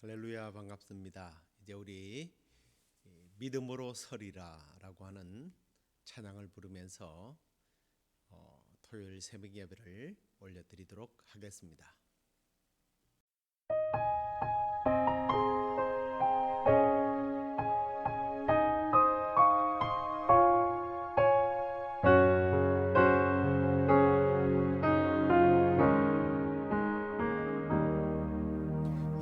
할렐루야, 반갑습니다. 이제 우리 믿음으로 서리라라고 하는 찬양을 부르면서 토요일 새벽 예배를 올려드리도록 하겠습니다.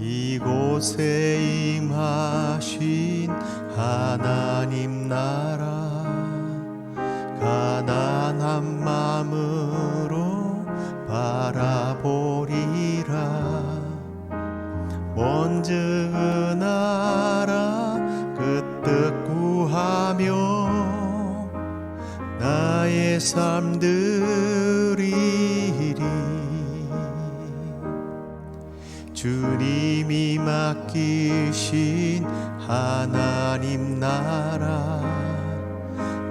이곳에 임하신 하나님 나라, 가난한 마음으로 바라보리라. 먼저 그 나라 그 뜻 구하며 나의 삶 드리리. 주님이 맡기신 하나님 나라,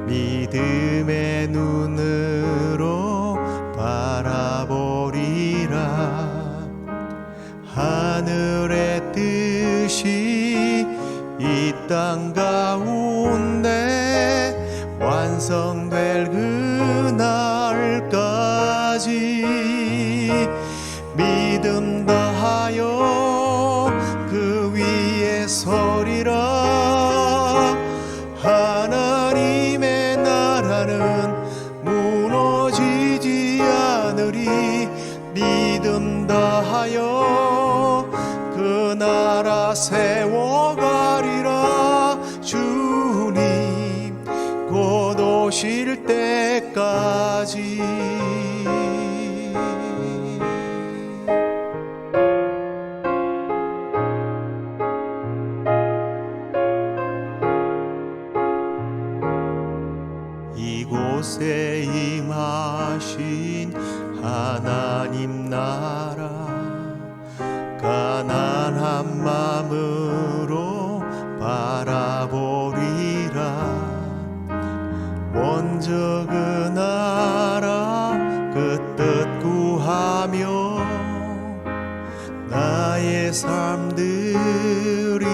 믿음의 눈으로 바라보리라. 하늘의 뜻이 이 땅 가운데 완성될 그날까지 믿음 다하여 그 위에 서리라. 하나님의 나라는 무너지지 않으리. 믿음 다하여 그 나라 세워가리라. 주님 곧 오실 때까지. 이곳에 임하신 하나님 나라, 가난한 마음으로 바라보리라. 먼저 그 나라 그 뜻 구하며 나의 삶 드리리.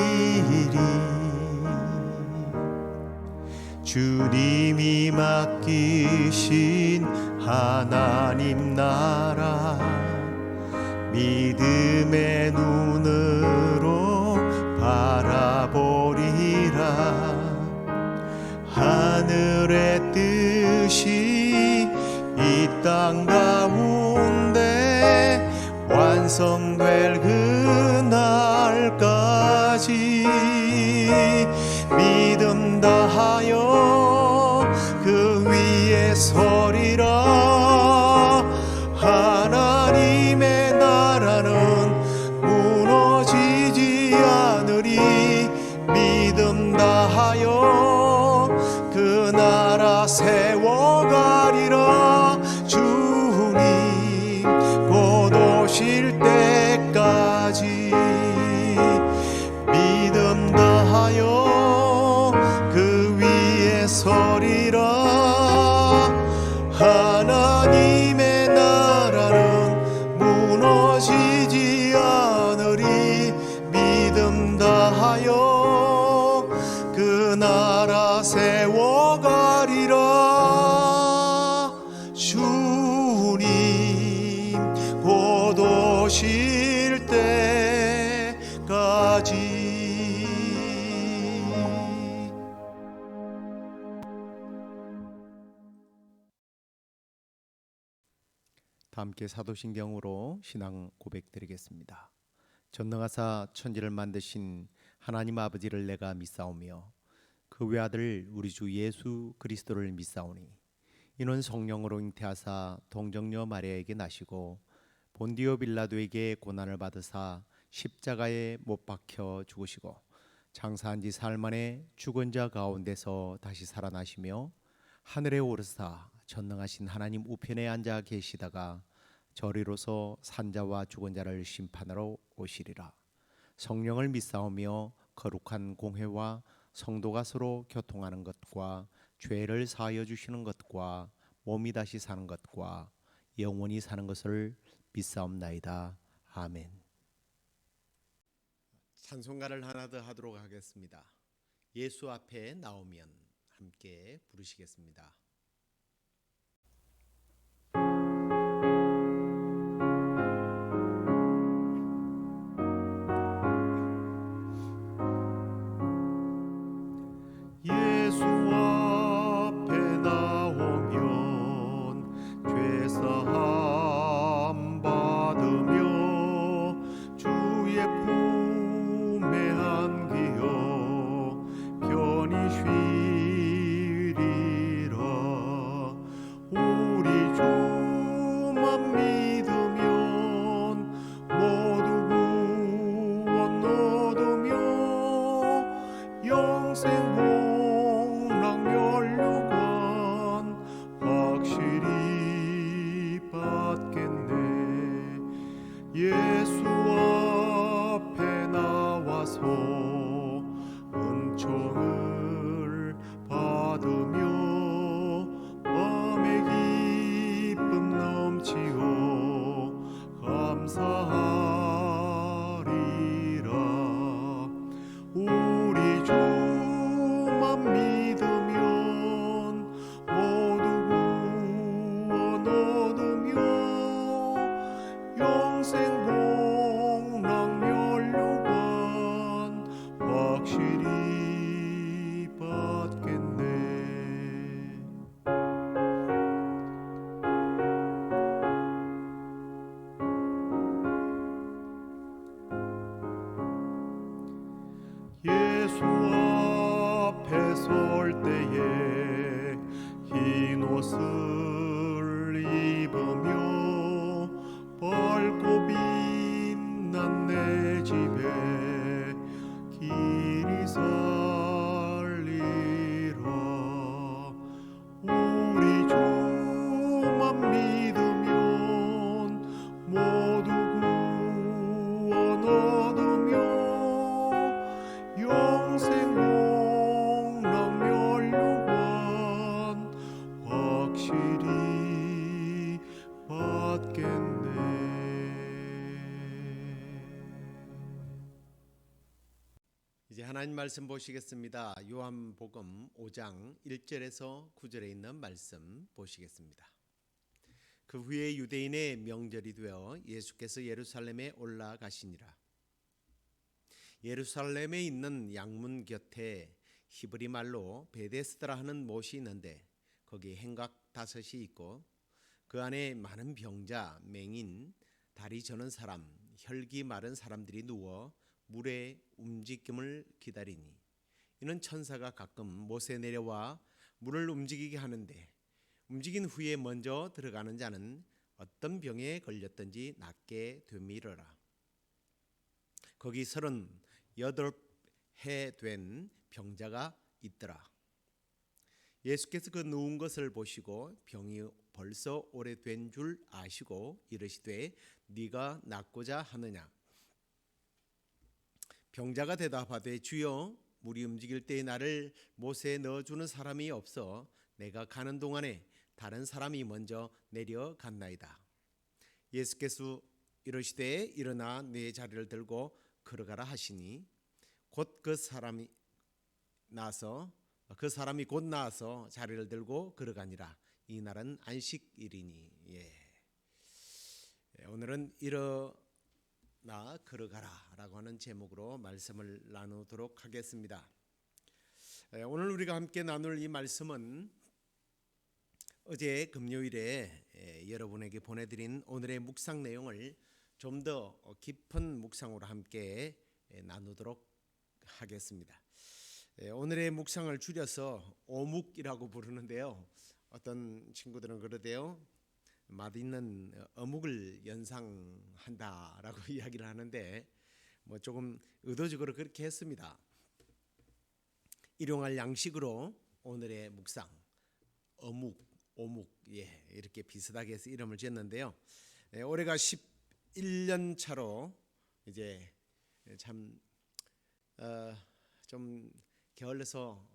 주님이 맡기신 하나님 나라, 믿음의 눈으로 바라보리라. 하늘의 뜻이 이 땅 가운데 완성될 그날까지 믿음 다하여 그 위에 서리라. 하나님의 나라는 무너지지 않으리. 믿음 다하여 그 나라 세워가리라. 주님 곧 오실 때까지 믿음 다하여 그 위에 서리라. 하나님의 나라는 무너지지 않으리. 믿음 다하여 그 나라 세워가리라. 주님 곧 오실 때까지. 다 함께 사도신경으로 신앙 고백드리겠습니다. 전능하사 천지를 만드신 하나님 아버지를 내가 믿사오며 그 외아들 우리 주 예수 그리스도를 믿사오니 이는 성령으로 잉태하사 동정녀 마리아에게 나시고 본디오 빌라도에게 고난을 받으사 십자가에 못 박혀 죽으시고 장사한 지 사흘 만에 죽은 자 가운데서 다시 살아나시며 하늘에 오르사 전능하신 하나님 우편에 앉아 계시다가 저리로서 산자와 죽은 자를 심판하러 오시리라. 성령을 믿사오며 거룩한 공회와 성도가 서로 교통하는 것과 죄를 사하여 주시는 것과 몸이 다시 사는 것과 영원히 사는 것을 믿사옵나이다. 아멘. 찬송가를 하나 더 하도록 하겠습니다. 예수 앞에 나오면 함께 부르시겠습니다. 예수 앞에 나오면 죄사함 받으며 주의 품에 안기어 편히 쉬리라. 우리 주만 믿으면 모두 구원 얻으며 영생 복락면류관 확실히 받겠네. 예수 앞에 나와서 은총을 받으며 마음의 기쁨 넘치어 감사하리라. 우리 주만 믿으면 모두 구원 얻으며 영생 복락면류관 확실히 받겠네. 예수 앞에 설 때에 흰 옷을 입으며 밝고 빛난 내 집에 길이 살리라. 우리 주만 믿으면 모두 구원 얻으며 영생 복락면류관 확실히 받겠네. 이제 하나님 말씀 보시겠습니다. 요한복음 5장 1절에서 9절에 있는 말씀 보시겠습니다. 그 후에 유대인의 명절이 되어 예수께서 예루살렘에 올라가시니라. 예루살렘에 있는 양문 곁에 히브리 말로 베데스다라 하는 못이 있는데 거기 행각 5이 있고 그 안에 많은 병자, 맹인, 다리 저는 사람, 혈기 마른 사람들이 누워 물의 움직임을 기다리니 이는 천사가 가끔 못에 내려와 물을 움직이게 하는데 움직인 후에 먼저 들어가는 자는 어떤 병에 걸렸든지 낫게 되밀어라. 거기 38해 된 병자가 있더라. 예수께서 그 누운 것을 보시고 병이 벌써 오래된 줄 아시고 이르시되 네가 낫고자 하느냐. 병자가 대답하되 주여 물이 움직일 때에 나를 못에 넣어주는 사람이 없어 내가 가는 동안에 다른 사람이 먼저 내려갔나이다. 예수께서 이르시되 일어나 네 자리를 들고 걸어가라 하시니 곧 그 사람이 곧 나아서 자리를 들고 걸어가니라. 이 날은 안식일이니. 오늘은 일어나 걸어가라라고 하는 제목으로 말씀을 나누도록 하겠습니다. 오늘 우리가 함께 나눌 이 말씀은 어제 금요일에 여러분에게 보내드린 오늘의 묵상 내용을 좀 더 깊은 묵상으로 함께 나누도록 하겠습니다. 오늘의 묵상을 줄여서 오묵이라고 부르는데요. 어떤 친구들은 그러대요. 맛있는 어묵을 연상한다라고 이야기를 하는데 뭐 조금 의도적으로 그렇게 했습니다. 일용할 양식으로 오늘의 묵상 어묵, 오묵 이렇게 비슷하게 해서 이름을 지었는데요. 올해가 11년 차로 이제 참 좀 게을러서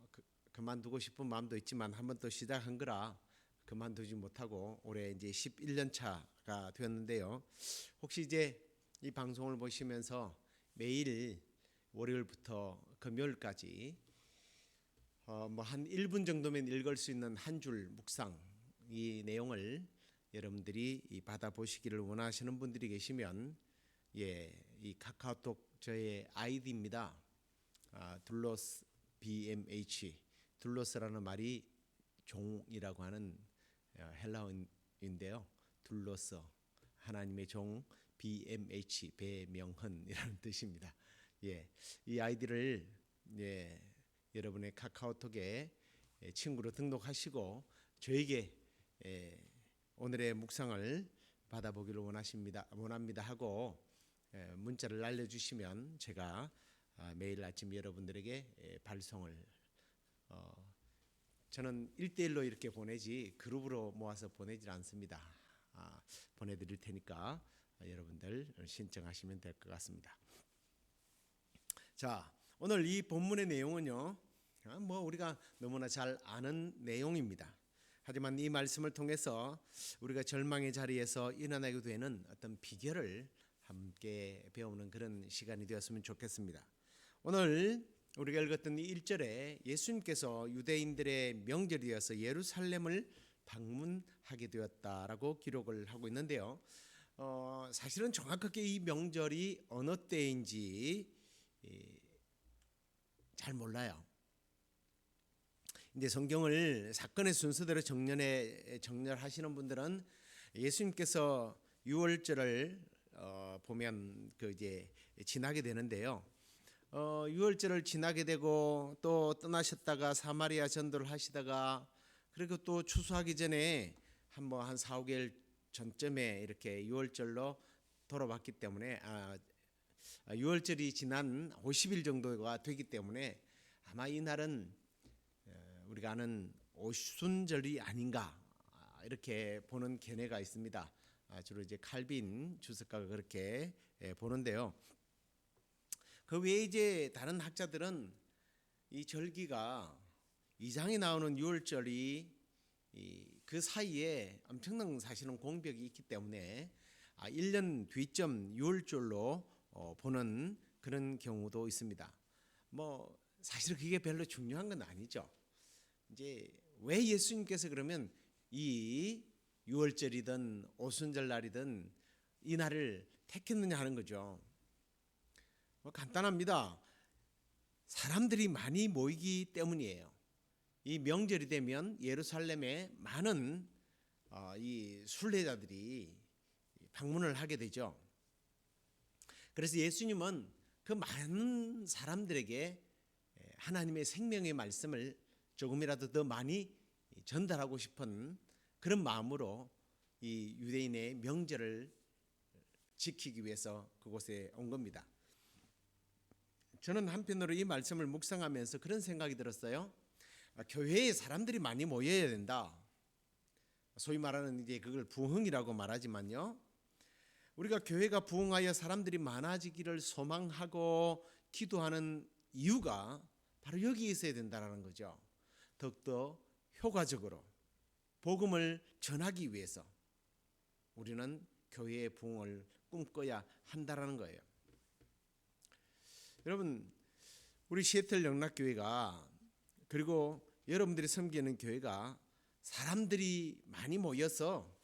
그만두고 싶은 마음도 있지만 한번 또 시작한 거라 그만두지 못하고 올해 이제 11년 차가 되었는데요. 혹시 이제 이 방송을 보시면서 매일 월요일부터 금요일까지 뭐 한 1분 정도면 읽을 수 있는 한 줄 묵상 이 내용을 여러분들이 받아보시기를 원하시는 분들이 계시면 이 카카오톡 저의 아이디입니다. 둘로스 BMH 둘로스라는 말이 종이라고 하는 헬라어인데요. 둘로스 하나님의 종 BMH 배명헌이라는 뜻입니다. 이 아이디를 여러분의 카카오톡에 친구로 등록하시고 저에게 오늘의 묵상을 받아보기를 원합니다 하고 문자를 알려주시면 제가 매일 아침 여러분들에게 발송을 저는 1대1로 이렇게 보내지 그룹으로 모아서 보내질 않습니다. 보내드릴 테니까 여러분들 신청하시면 될 것 같습니다. 자, 오늘 이 본문의 내용은요, 뭐 우리가 너무나 잘 아는 내용입니다. 하지만 이 말씀을 통해서 우리가 절망의 자리에서 일어나게 되는 어떤 비결을 함께 배우는 그런 시간이 되었으면 좋겠습니다. 오늘 우리가 읽었던 이 1절에 예수님께서 유대인들의 명절이어서 예루살렘을 방문하게 되었다라고 기록을 하고 있는데요. 사실은 정확하게 이 명절이 어느 때인지 잘 몰라요. 이제 성경을 사건의 순서대로 정렬하시는 분들은 예수님께서 유월절을 보면 이제 지나게 되는데요. 유월절을 지나게 되고 또 떠나셨다가 사마리아 전도를 하시다가 그리고 또 추수하기 전에 한 4, 5개월 전쯤에 이렇게 유월절로 돌아왔기 때문에 유월절이 지난 50일 정도가 되기 때문에 아마 이 날은 우리가 아는 오순절이 아닌가 이렇게 보는 견해가 있습니다. 주로 이제 칼빈 주석가가 그렇게 보는데요. 그 외에 이제 다른 학자들은 이 절기가 2장에 나오는 유월절이 그 사이에 엄청난 사실은 공백이 있기 때문에 1년 뒤점 유월절로 보는 그런 경우도 있습니다. 뭐 사실 그게 별로 중요한 건 아니죠. 이제 왜 예수님께서 그러면 이 유월절이든 오순절 날이든 이 날을 택했느냐 하는 거죠. 뭐 간단합니다. 사람들이 많이 모이기 때문이에요. 이 명절이 되면 예루살렘에 많은 이 순례자들이 방문을 하게 되죠. 그래서 예수님은 그 많은 사람들에게 하나님의 생명의 말씀을 조금이라도 더 많이 전달하고 싶은 그런 마음으로 이 유대인의 명절을 지키기 위해서 그곳에 온 겁니다. 저는 한편으로 이 말씀을 묵상하면서 그런 생각이 들었어요. 교회에 사람들이 많이 모여야 된다. 소위 말하는 이제 그걸 부흥이라고 말하지만요. 우리가 교회가 부흥하여 사람들이 많아지기를 소망하고 기도하는 이유가 바로 여기에 있어야 된다는 거죠. 더욱더 효과적으로 복음을 전하기 위해서 우리는 교회의 부흥을 꿈꿔야 한다라는 거예요. 여러분, 우리 시애틀 영락교회가 그리고 여러분들이 섬기는 교회가 사람들이 많이 모여서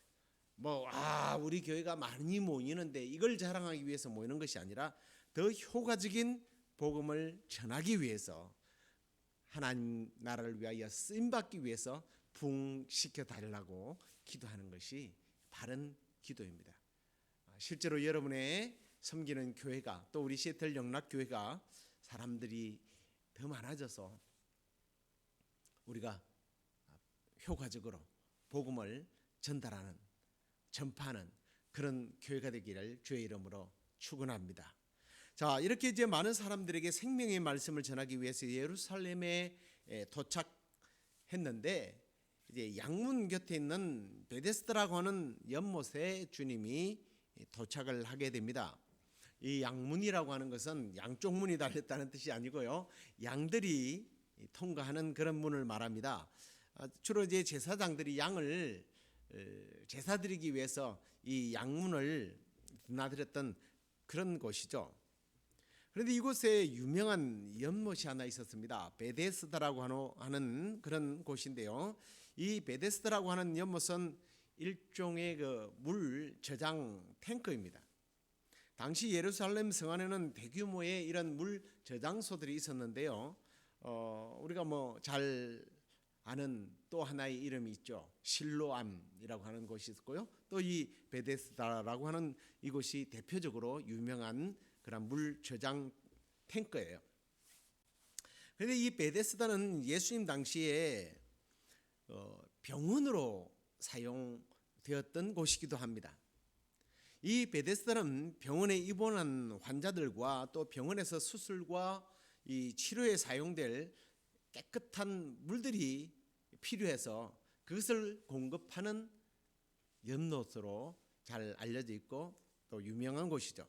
우리 교회가 많이 모이는데 이걸 자랑하기 위해서 모이는 것이 아니라 더 효과적인 복음을 전하기 위해서 하나님 나라를 위하여 쓰임받기 위해서 부흥시켜 달라고 기도하는 것이 바른 기도입니다. 실제로 여러분의 섬기는 교회가 또 우리 시애틀 영락교회가 사람들이 더 많아져서 우리가 효과적으로 복음을 전달하는 전파하는 그런 교회가 되기를 주의 이름으로 축원합니다. 자, 이렇게 이제 많은 사람들에게 생명의 말씀을 전하기 위해서 예루살렘에 도착했는데 이제 양문 곁에 있는 베데스다라고 하는 연못에 주님이 도착을 하게 됩니다. 이 양문이라고 하는 것은 양쪽 문이 달렸다는 뜻이 아니고요. 양들이 통과하는 그런 문을 말합니다. 주로 이제 제사장들이 양을 제사 드리기 위해서 이 양문을 드나들었던 그런 곳이죠. 그런데 이곳에 유명한 연못이 하나 있었습니다. 베데스다라고 하는 그런 곳인데요. 이 베데스다라고 하는 연못은 일종의 그 물 저장 탱크입니다. 당시 예루살렘 성안에는 대규모의 이런 물 저장소들이 있었는데요. 우리가 뭐 잘 아는 또 하나의 이름이 있죠. 실로암이라고 하는 곳이 있고요. 또 이 베데스다라고 하는 이곳이 대표적으로 유명한 그런 물 저장 탱크예요. 그런데 이 베데스다는 예수님 당시에 병원으로 사용되었던 곳이기도 합니다. 이 베데스다는 병원에 입원한 환자들과 또 병원에서 수술과 이 치료에 사용될 깨끗한 물들이 필요해서 그것을 공급하는 연못으로 잘 알려져 있고 또 유명한 곳이죠.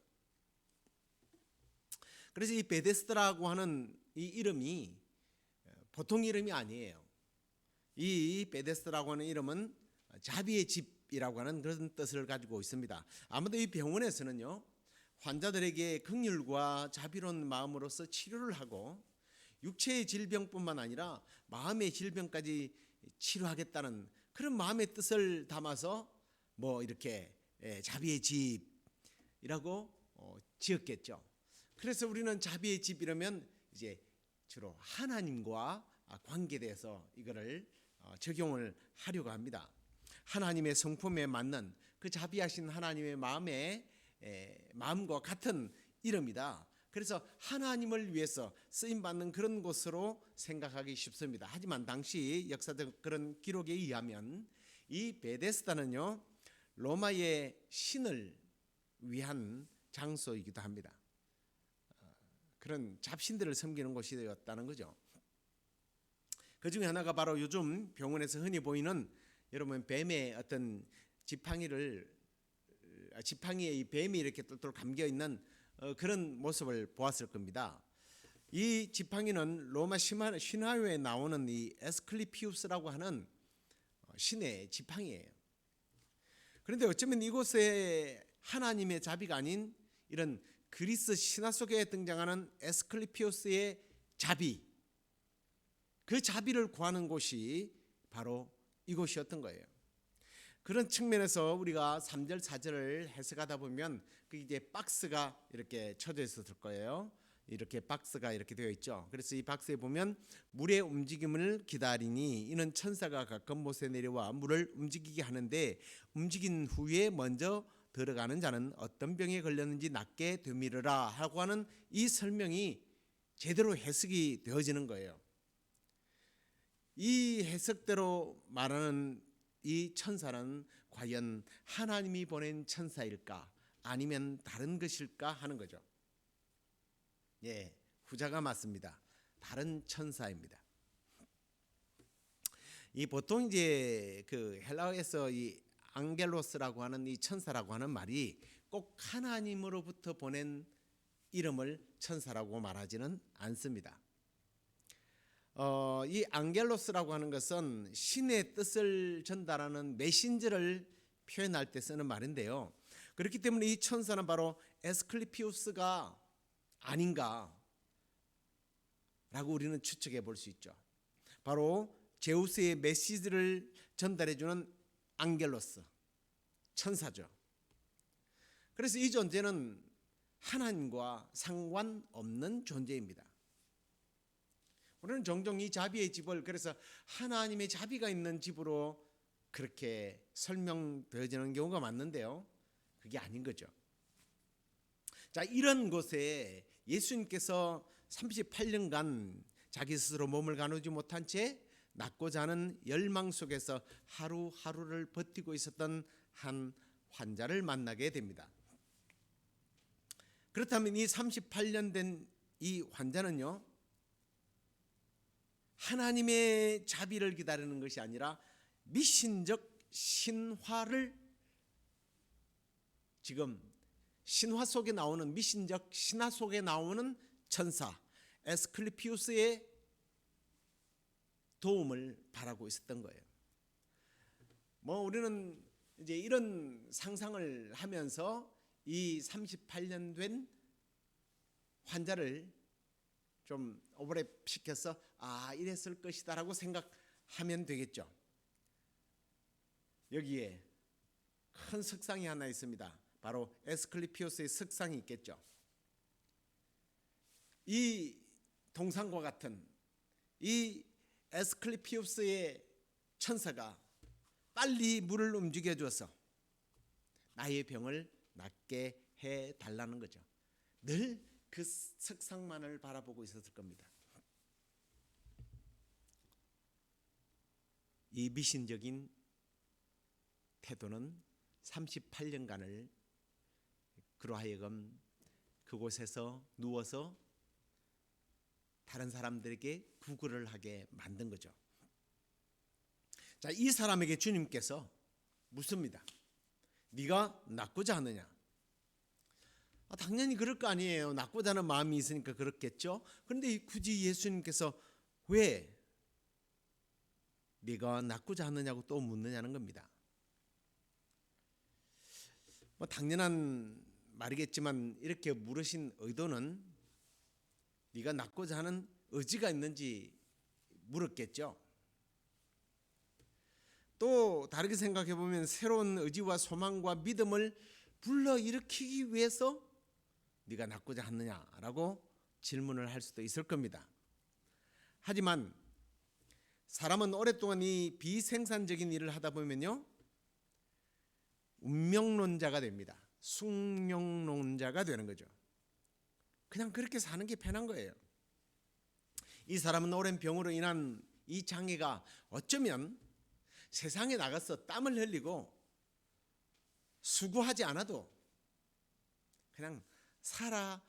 그래서 이 베데스다라고 하는 이 이름이 보통 이름이 아니에요. 이 베데스다라고 하는 이름은 자비의 집이라고 하는 그런 뜻을 가지고 있습니다. 아무도 이 병원에서는요, 환자들에게 긍휼과 자비로운 마음으로서 치료를 하고 육체의 질병뿐만 아니라 마음의 질병까지 치료하겠다는 그런 마음의 뜻을 담아서 뭐 이렇게 자비의 집이라고 지었겠죠. 그래서 우리는 자비의 집 이러면 이제 주로 하나님과 관계돼서 이거를 적용을 하려고 합니다. 하나님의 성품에 맞는 그 자비하신 하나님의 마음과 같은 이름이다. 그래서 하나님을 위해서 쓰임 받는 그런 곳으로 생각하기 쉽습니다. 하지만 당시 역사적 그런 기록에 의하면 이 베데스다는요, 로마의 신을 위한 장소이기도 합니다. 그런 잡신들을 섬기는 곳이었다는 거죠. 그 중에 하나가 바로 요즘 병원에서 흔히 보이는 여러분 뱀의 어떤 지팡이에 이 뱀이 이렇게 똘똘 감겨 있는 그런 모습을 보았을 겁니다. 이 지팡이는 로마 신화에 나오는 이 에스클리피우스라고 하는 신의 지팡이예요. 그런데 어쩌면 이곳에 하나님의 자비가 아닌 이런 그리스 신화 속에 등장하는 에스클리피우스의 자비, 그 자비를 구하는 곳이 바로 이곳이었던 거예요. 그런 측면에서 우리가 3절 4절을 해석하다 보면 그 이제 박스가 이렇게 쳐져 있었을 거예요. 이렇게 박스가 이렇게 되어 있죠. 그래서 이 박스에 보면 물의 움직임을 기다리니 이는 천사가 가끔 못에 내려와 물을 움직이게 하는데 움직인 후에 먼저 들어가는 자는 어떤 병에 걸렸는지 낫게 되미르라 하고 하는 이 설명이 제대로 해석이 되어지는 거예요. 이 해석대로 말하는 이 천사는 과연 하나님이 보낸 천사일까 아니면 다른 것일까 하는 거죠. 예, 후자가 맞습니다. 다른 천사입니다. 이 보통 이제 그 헬라어에서 이 앙겔로스라고 하는 이 천사라고 하는 말이 꼭 하나님으로부터 보낸 이름을 천사라고 말하지는 않습니다. 이 앙겔로스라고 하는 것은 신의 뜻을 전달하는 메신저를 표현할 때 쓰는 말인데요. 그렇기 때문에 이 천사는 바로 에스클리피우스가 아닌가라고 우리는 추측해 볼 수 있죠. 바로 제우스의 메시지를 전달해 주는 앙겔로스, 천사죠. 그래서 이 존재는 하나님과 상관없는 존재입니다. 우리는 종종 이 자비의 집을 그래서 하나님의 자비가 있는 집으로 그렇게 설명되어지는 경우가 많는데요. 그게 아닌 거죠. 자, 이런 곳에 예수님께서 38년간 자기 스스로 몸을 가누지 못한 채 낫고자 하는 열망 속에서 하루하루를 버티고 있었던 한 환자를 만나게 됩니다. 그렇다면 이 38년 된 이 환자는요, 하나님의 자비를 기다리는 것이 아니라 미신적 신화를 지금 신화 속에 나오는 미신적 신화 속에 나오는 천사 에스클리피우스의 도움을 바라고 있었던 거예요. 뭐 우리는 이제 이런 상상을 하면서 이 38년 된 환자를 좀 오버랩 시켜서 이랬을 것이다라고 생각하면 되겠죠. 여기에 큰 석상이 하나 있습니다. 바로 에스클리피오스의 석상이 있겠죠. 이 동상과 같은 이 에스클리피오스의 천사가 빨리 물을 움직여 줘서 나의 병을 낫게 해 달라는 거죠. 늘 그 석상만을 바라보고 있었을 겁니다. 이 미신적인 태도는 38년간을 그로 하여금 그곳에서 누워서 다른 사람들에게 구걸을 하게 만든 거죠. 자, 이 사람에게 주님께서 묻습니다. 네가 낫고자 하느냐? 당연히 그럴 거 아니에요. 낫고자 하는 마음이 있으니까 그렇겠죠. 그런데 굳이 예수님께서 왜 네가 낫고자 하느냐고 또 묻느냐는 겁니다. 당연한 말이겠지만 이렇게 물으신 의도는 네가 낫고자 하는 의지가 있는지 물었겠죠. 또 다르게 생각해 보면 새로운 의지와 소망과 믿음을 불러일으키기 위해서 네가 낫고자 하느냐라고 질문을 할 수도 있을 겁니다. 하지만 사람은 오랫동안 이 비생산적인 일을 하다 보면요, 운명론자가 됩니다. 숙명론자가 되는 거죠. 그냥 그렇게 사는 게 편한 거예요. 이 사람은 오랜 병으로 인한 이 장애가 어쩌면 세상에 나가서 땀을 흘리고 수고하지 않아도 그냥 살아갈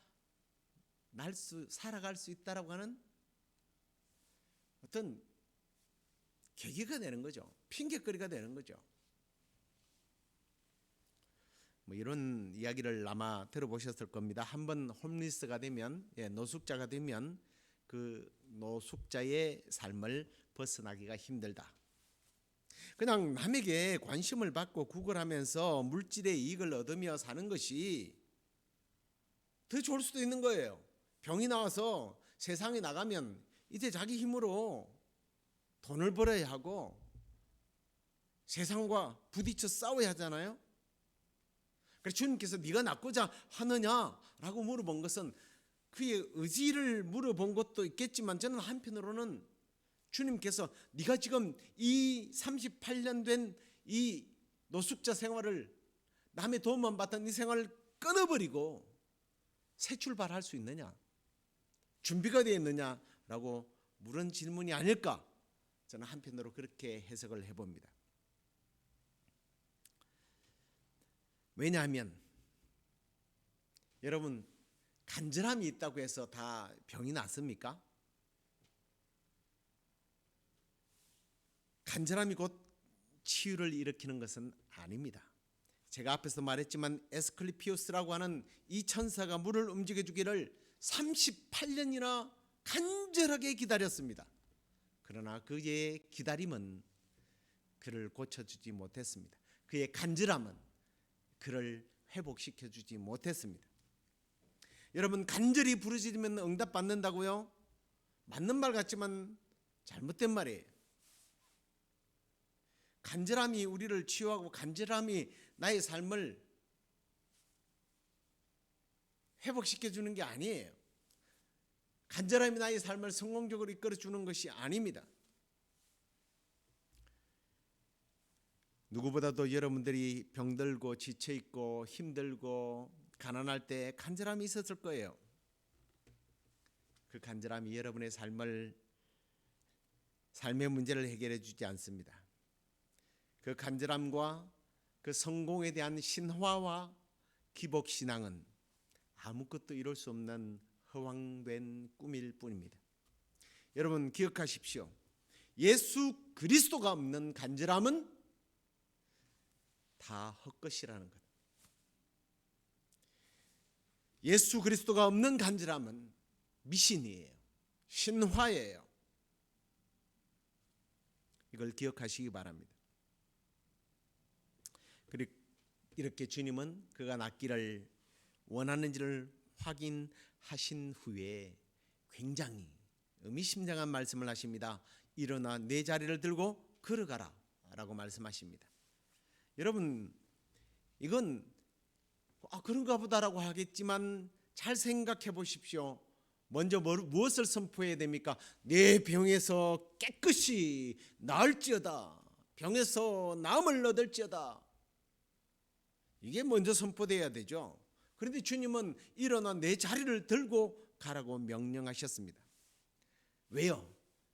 수 있다라고 하는 어떤 계기가 되는 거죠. 핑계거리가 되는 거죠. 이런 이야기를 아마 들어보셨을 겁니다. 한번 홈리스가 되면, 노숙자가 되면 그 노숙자의 삶을 벗어나기가 힘들다. 그냥 남에게 관심을 받고 구걸하면서 물질의 이익을 얻으며 사는 것이 더 좋을 수도 있는 거예요. 병이 나와서 세상에 나가면 이제 자기 힘으로 돈을 벌어야 하고 세상과 부딪혀 싸워야 하잖아요. 그래서 주님께서 네가 낫고자 하느냐라고 물어본 것은 그의 의지를 물어본 것도 있겠지만, 저는 한편으로는 주님께서 네가 지금 이 38년 된 이 노숙자 생활을, 남의 도움만 받던 이 생활을 끊어버리고 새 출발할 수 있느냐, 준비가 되어 있느냐라고 물은 질문이 아닐까, 저는 한편으로 그렇게 해석을 해봅니다. 왜냐하면 여러분, 간절함이 있다고 해서 다 병이 낫습니까? 간절함이 곧 치유를 일으키는 것은 아닙니다. 제가 앞에서 말했지만 에스클리피오스라고 하는 이 천사가 물을 움직여 주기를 38년이나 간절하게 기다렸습니다. 그러나 그의 기다림은 그를 고쳐주지 못했습니다. 그의 간절함은 그를 회복시켜주지 못했습니다. 여러분, 간절히 부르짖으면 응답받는다고요? 맞는 말 같지만 잘못된 말이에요. 간절함이 우리를 치유하고 간절함이 나의 삶을 회복시켜주는 게 아니에요. 간절함이 나의 삶을 성공적으로 이끌어주는 것이 아닙니다. 누구보다도 여러분들이 병들고 지쳐있고 힘들고 가난할 때 간절함이 있었을 거예요. 그 간절함이 여러분의 삶의 문제를 해결해 주지 않습니다. 그 간절함과 그 성공에 대한 신화와 기복신앙은 아무것도 이룰 수 없는 허황된 꿈일 뿐입니다. 여러분 기억하십시오. 예수 그리스도가 없는 간절함은 다 헛것이라는 것. 예수 그리스도가 없는 간절함은 미신이에요. 신화예요. 이걸 기억하시기 바랍니다. 그리고 이렇게 주님은 그가 낫기를 원하는지를 하신 후에 굉장히 의미심장한 말씀을 하십니다. 일어나 내 자리를 들고 걸어가라 라고 말씀하십니다. 여러분, 이건 그런가 보다라고 하겠지만 잘 생각해 보십시오. 먼저 무엇을 선포해야 됩니까? 내 병에서 깨끗이 나을지어다. 병에서 나음을 얻을지어다. 이게 먼저 선포돼야 되죠. 그런데 주님은 일어나 내 자리를 들고 가라고 명령하셨습니다. 왜요?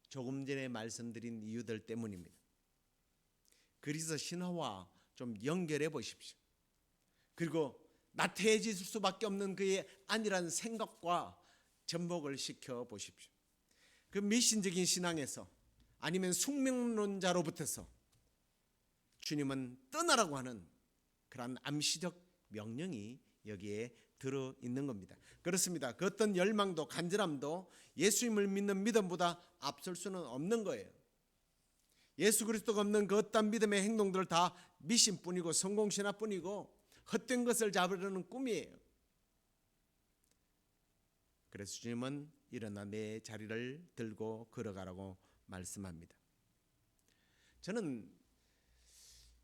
조금 전에 말씀드린 이유들 때문입니다. 그리스도 신화와 좀 연결해 보십시오. 그리고 나태해질 수밖에 없는 그의 아니라는 생각과 접목을 시켜 보십시오. 그 미신적인 신앙에서 아니면 숙명론자로부터서 주님은 떠나라고 하는 그런 암시적 명령이 여기에 들어 있는 겁니다. 그렇습니다. 그 어떤 열망도 간절함도 예수님을 믿는 믿음보다 앞설 수는 없는 거예요. 예수 그리스도가 없는 그 어떤 믿음의 행동들 다 미신뿐이고 성공신화뿐이고 헛된 것을 잡으려는 꿈이에요. 그래서 주님은 일어나 내 자리를 들고 걸어가라고 말씀합니다. 저는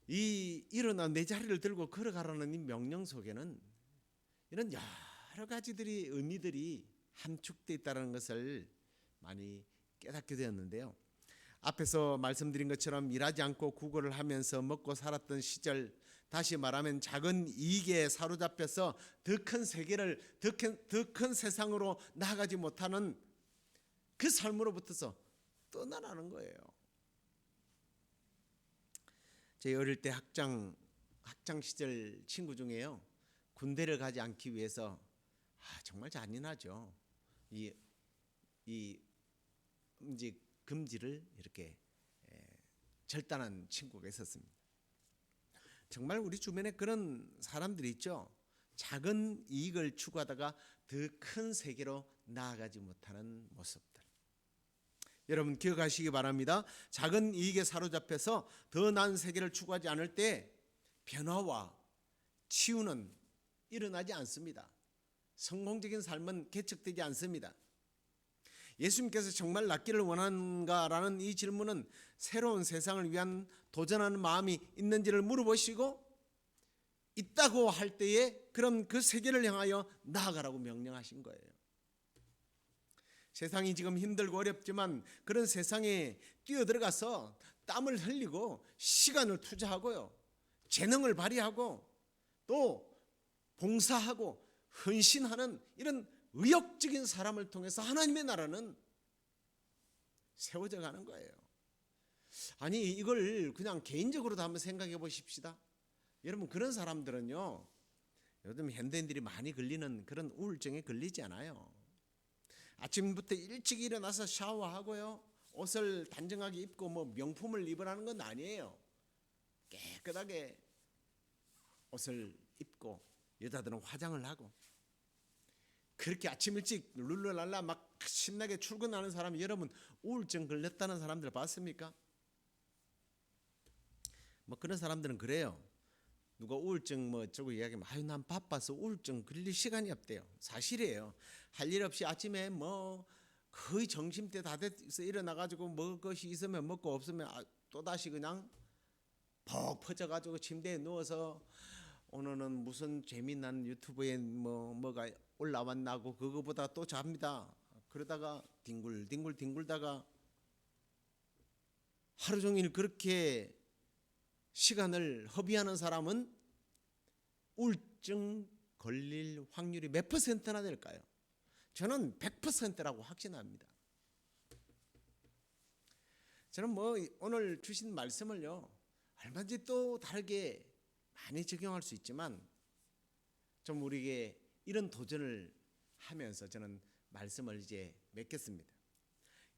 이 일어나 내 자리를 들고 걸어가라는 이 명령 속에는 이런 여러 가지들이 의미들이 함축되어 있다는 것을 많이 깨닫게 되었는데요. 앞에서 말씀드린 것처럼 일하지 않고 구걸을 하면서 먹고 살았던 시절, 다시 말하면 작은 이익에 사로잡혀서 더 큰 세계를 더 큰 세상으로 나아가지 못하는 그 삶으로부터서 떠나라는 거예요. 제 어릴 때 학창 시절 친구 중에요, 군대를 가지 않기 위해서 정말 잔인하죠. 이 음식 금지를 이렇게 절단한 친구가 있었습니다. 정말 우리 주변에 그런 사람들이 있죠. 작은 이익을 추구하다가 더 큰 세계로 나아가지 못하는 모습들. 여러분 기억하시기 바랍니다. 작은 이익에 사로잡혀서 더 나은 세계를 추구하지 않을 때 변화와 치유는 일어나지 않습니다. 성공적인 삶은 개척되지 않습니다. 예수님께서 정말 낫기를 원하는가라는 이 질문은 새로운 세상을 위한 도전하는 마음이 있는지를 물어보시고 있다고 할 때에 그럼 그 세계를 향하여 나아가라고 명령하신 거예요. 세상이 지금 힘들고 어렵지만 그런 세상에 뛰어들어가서 땀을 흘리고 시간을 투자하고요, 재능을 발휘하고 또 봉사하고 헌신하는 이런 의욕적인 사람을 통해서 하나님의 나라는 세워져 가는 거예요. 아니 이걸 그냥 개인적으로도 한번 생각해 보십시다. 여러분 그런 사람들은요, 요즘 현대인들이 많이 걸리는 그런 우울증에 걸리지 않아요. 아침부터 일찍 일어나서 샤워하고요, 옷을 단정하게 입고 뭐 명품을 입으라는 건 아니에요. 깨끗하게 옷을 입고 여자들은 화장을 하고 그렇게 아침 일찍 룰루랄라 막 신나게 출근하는 사람, 여러분 우울증 걸렸다는 사람들 봤습니까? 뭐 그런 사람들은 그래요. 누가 우울증 뭐 어쩌고 이야기하면 아유 난 바빠서 우울증 걸릴 시간이 없대요. 사실이에요. 할 일 없이 아침에 뭐 거의 점심때 다 돼서 일어나가지고 먹을 것이 있으면 먹고 없으면 또다시 그냥 퍽 퍼져가지고 침대에 누워서 오늘은 무슨 재미난 유튜브에 뭐가 올라왔나고 그거보다 또 잡니다. 그러다가 뒹굴다가 하루 종일 그렇게 시간을 허비하는 사람은 우울증 걸릴 확률이 몇 퍼센트나 될까요? 저는 100%라고 확신합니다. 저는 뭐 오늘 주신 말씀을요, 얼마든지 또 다르게 많이 적용할 수 있지만 좀 우리에게 이런 도전을 하면서 저는 말씀을 이제 맺겠습니다.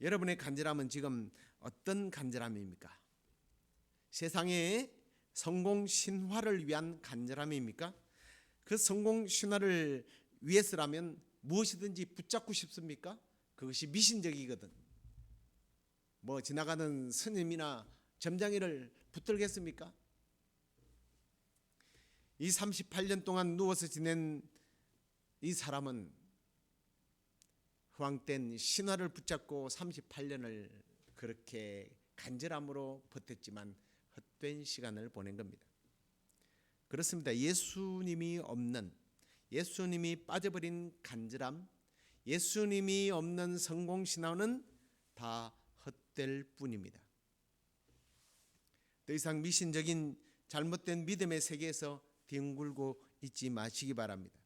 여러분의 간절함은 지금 어떤 간절함입니까? 세상의 성공 신화를 위한 간절함입니까? 그 성공 신화를 위해서라면 무엇이든지 붙잡고 싶습니까? 그것이 미신적이거든. 뭐 지나가는 스님이나 점장이를 붙들겠습니까? 이 38년 동안 누워서 지낸 이 사람은 허황된 신화를 붙잡고 38년을 그렇게 간절함으로 버텼지만 헛된 시간을 보낸 겁니다. 그렇습니다. 예수님이 없는, 예수님이 빠져버린 간절함, 예수님이 없는 성공신앙은 다 헛될 뿐입니다. 더 이상 미신적인 잘못된 믿음의 세계에서 뒹굴고 있지 마시기 바랍니다.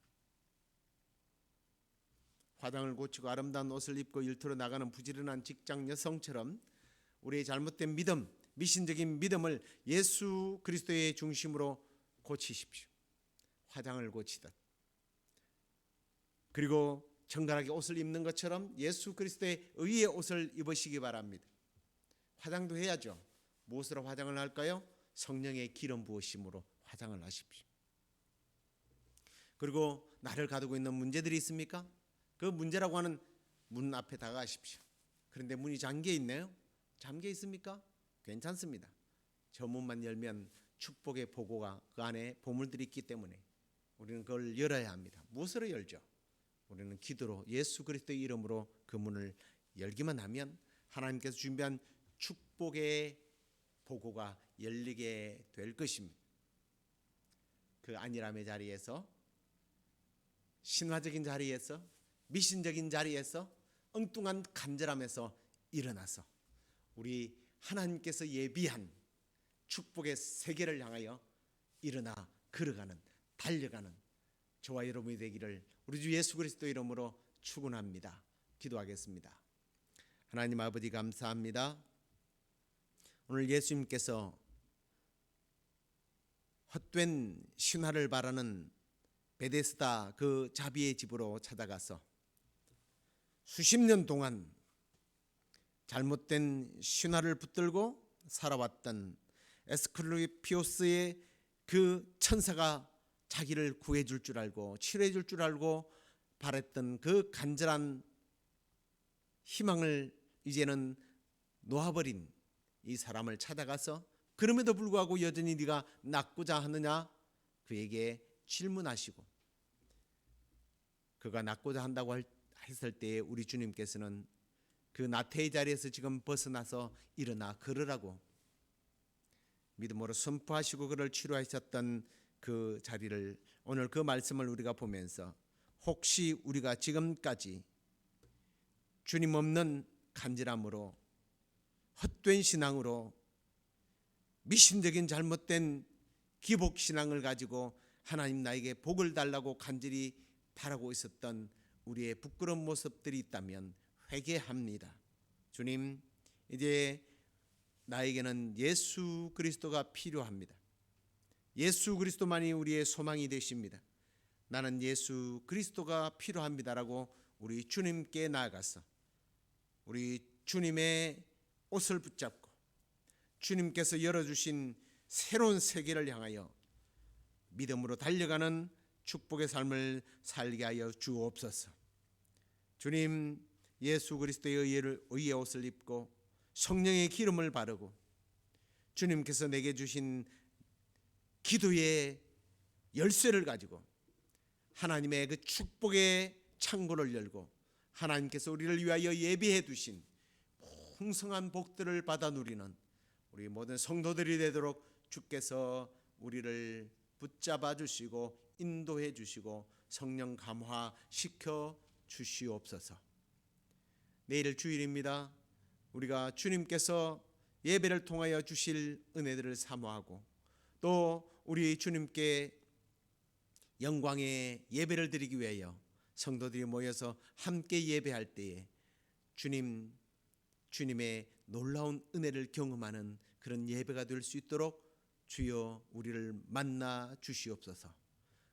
화장을 고치고 아름다운 옷을 입고 일터로 나가는 부지런한 직장 여성처럼 우리의 잘못된 믿음, 미신적인 믿음을 예수 그리스도의 중심으로 고치십시오. 화장을 고치듯. 그리고 정갈하게 옷을 입는 것처럼 예수 그리스도의 의의 옷을 입으시기 바랍니다. 화장도 해야죠. 무엇으로 화장을 할까요? 성령의 기름 부으심으로 화장을 하십시오. 그리고 나를 가두고 있는 문제들이 있습니까? 그 문제라고 하는 문 앞에 다가가십시오. 그런데 문이 잠겨 있네요? 잠겨 있습니까? 괜찮습니다. 저 문만 열면 축복의 보고가 그 안에 보물들이 있기 때문에 우리는 그걸 열어야 합니다. 무엇으로 열죠? 우리는 기도로 예수 그리스도의 이름으로 그 문을 열기만 하면 하나님께서 준비한 축복의 보고가 열리게 될 것입니다. 그 안일함의 자리에서, 신화적인 자리에서, 미신적인 자리에서, 엉뚱한 간절함에서 일어나서 우리 하나님께서 예비한 축복의 세계를 향하여 일어나 걸어가는, 달려가는 저와 여러분이 되기를 우리 주 예수 그리스도 이름으로 축원합니다. 기도하겠습니다. 하나님 아버지 감사합니다. 오늘 예수님께서 헛된 신화를 바라는 베데스다 그 자비의 집으로 찾아가서 수십 년 동안 잘못된 신화를 붙들고 살아왔던 에스클루피오스의 그 천사가 자기를 구해줄 줄 알고 치료해줄 줄 알고 바랬던 그 간절한 희망을 이제는 놓아버린 이 사람을 찾아가서 그럼에도 불구하고 여전히 네가 낫고자 하느냐 그에게 질문하시고 그가 낫고자 한다고 했을 때에 우리 주님께서는 그 나태의 자리에서 지금 벗어나서 일어나 걸으라고 믿음으로 선포하시고 그를 치료하셨던 그 자리를 오늘 그 말씀을 우리가 보면서 혹시 우리가 지금까지 주님 없는 간절함으로 헛된 신앙으로 미신적인 잘못된 기복신앙을 가지고 하나님 나에게 복을 달라고 간절히 바라고 있었던 우리의 부끄러운 모습들이 있다면 회개합니다. 주님, 이제 나에게는 예수 그리스도가 필요합니다. 예수 그리스도만이 우리의 소망이 되십니다. 나는 예수 그리스도가 필요합니다라고 우리 주님께 나아가서 우리 주님의 옷을 붙잡고 주님께서 열어주신 새로운 세계를 향하여 믿음으로 달려가는 축복의 삶을 살게 하여 주옵소서. 주님, 예수 그리스도의 의의 옷을 입고 성령의 기름을 바르고 주님께서 내게 주신 기도의 열쇠를 가지고 하나님의 그 축복의 창고를 열고 하나님께서 우리를 위하여 예비해 두신 풍성한 복들을 받아 누리는 우리 모든 성도들이 되도록 주께서 우리를 붙잡아 주시고 인도해 주시고 성령 감화시켜 주시옵소서. 내일 주일입니다. 우리가 주님께서 예배를 통하여 주실 은혜들을 사모하고 또 우리 주님께 영광의 예배를 드리기 위하여 성도들이 모여서 함께 예배할 때에 주님의 놀라운 은혜를 경험하는 그런 예배가 될 수 있도록 주여 우리를 만나 주시옵소서.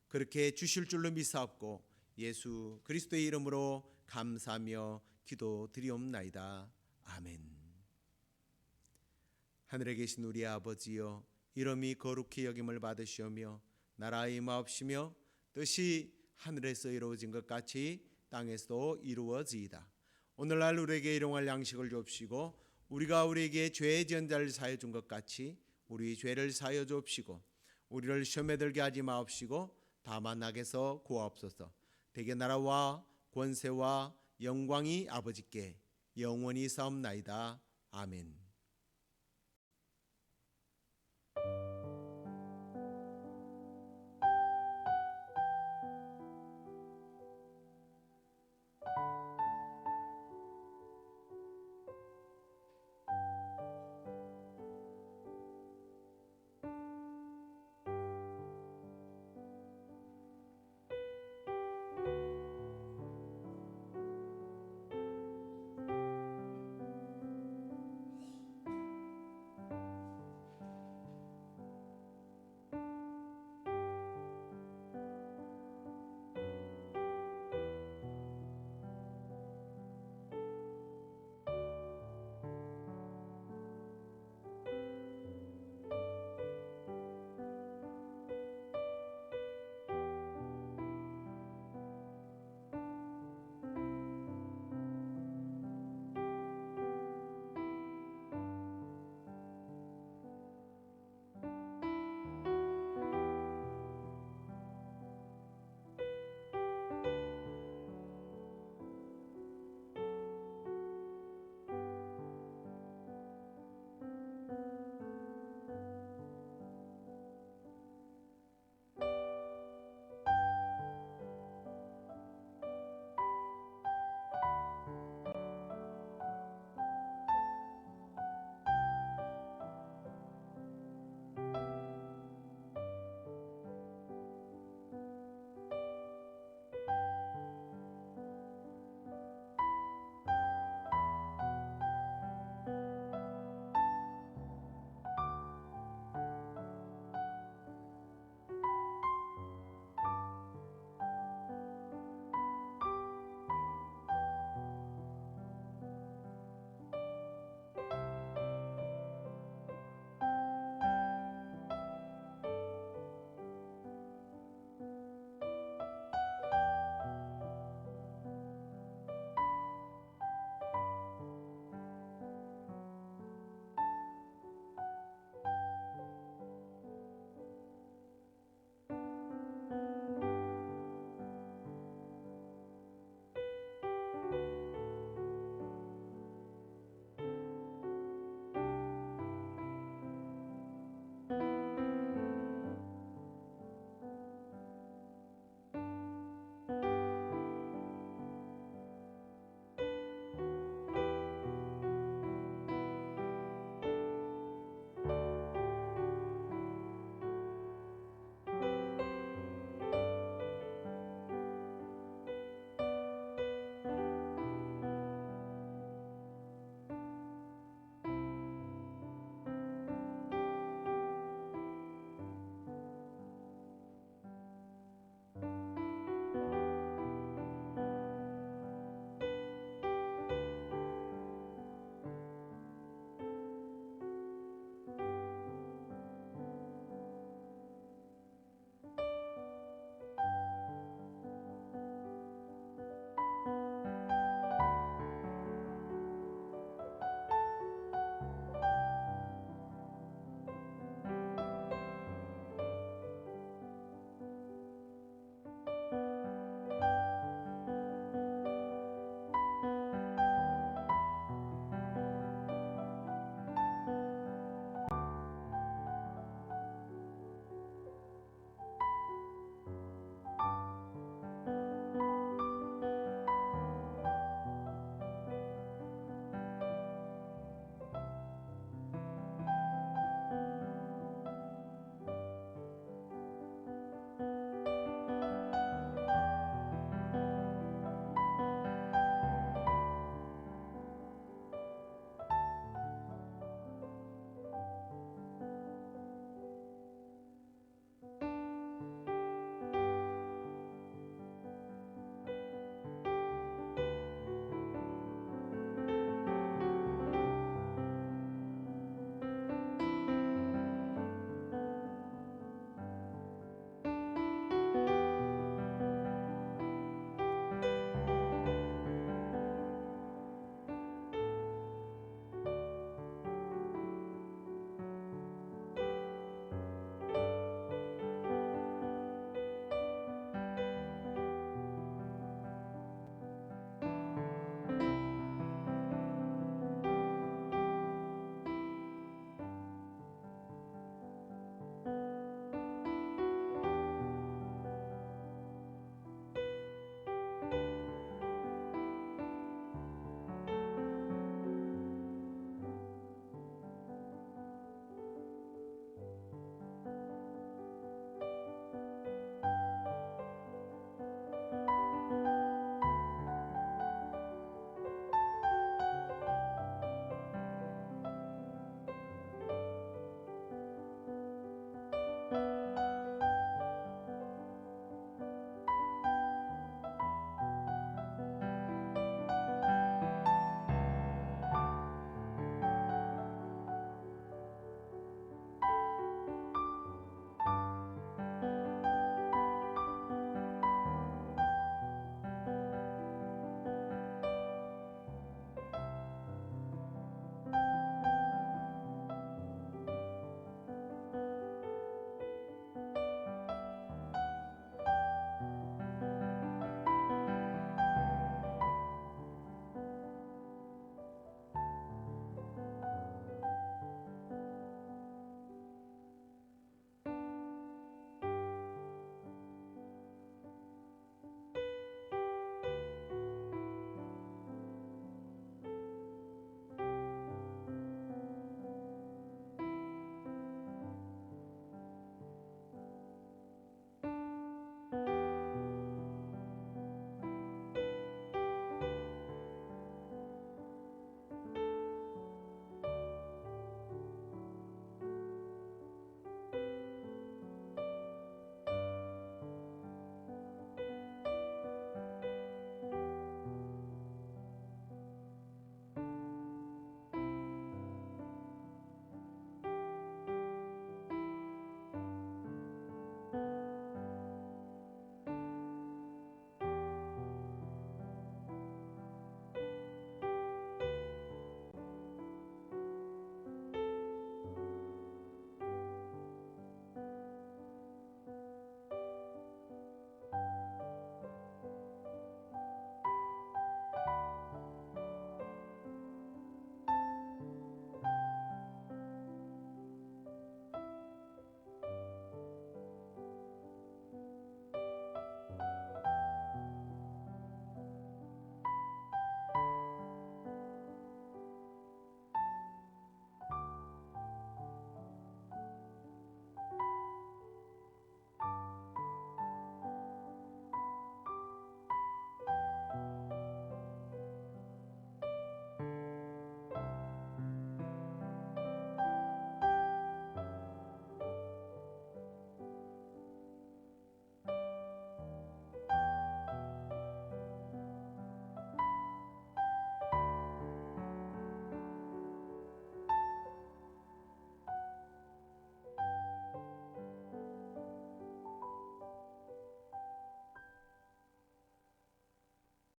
그렇게 주실 줄로 믿사옵고 예수 그리스도의 이름으로 감사하며 기도드리옵나이다. 아멘. 하늘에 계신 우리 아버지여, 이름이 거룩히 여김을 받으시오며 나라의 마옵시며 뜻이 하늘에서 이루어진 것 같이 땅에서도 이루어지이다. 오늘날 우리에게 일용할 양식을 주옵시고 우리가 우리에게 죄의 지은 자를 사하여 준 것 같이 우리 죄를 사하여 주옵시고 우리를 시험에 들게 하지 마옵시고 다만 악에서 구하옵소서. 대개 나라와 권세와 영광이 아버지께 영원히 사옵나이다. 아멘.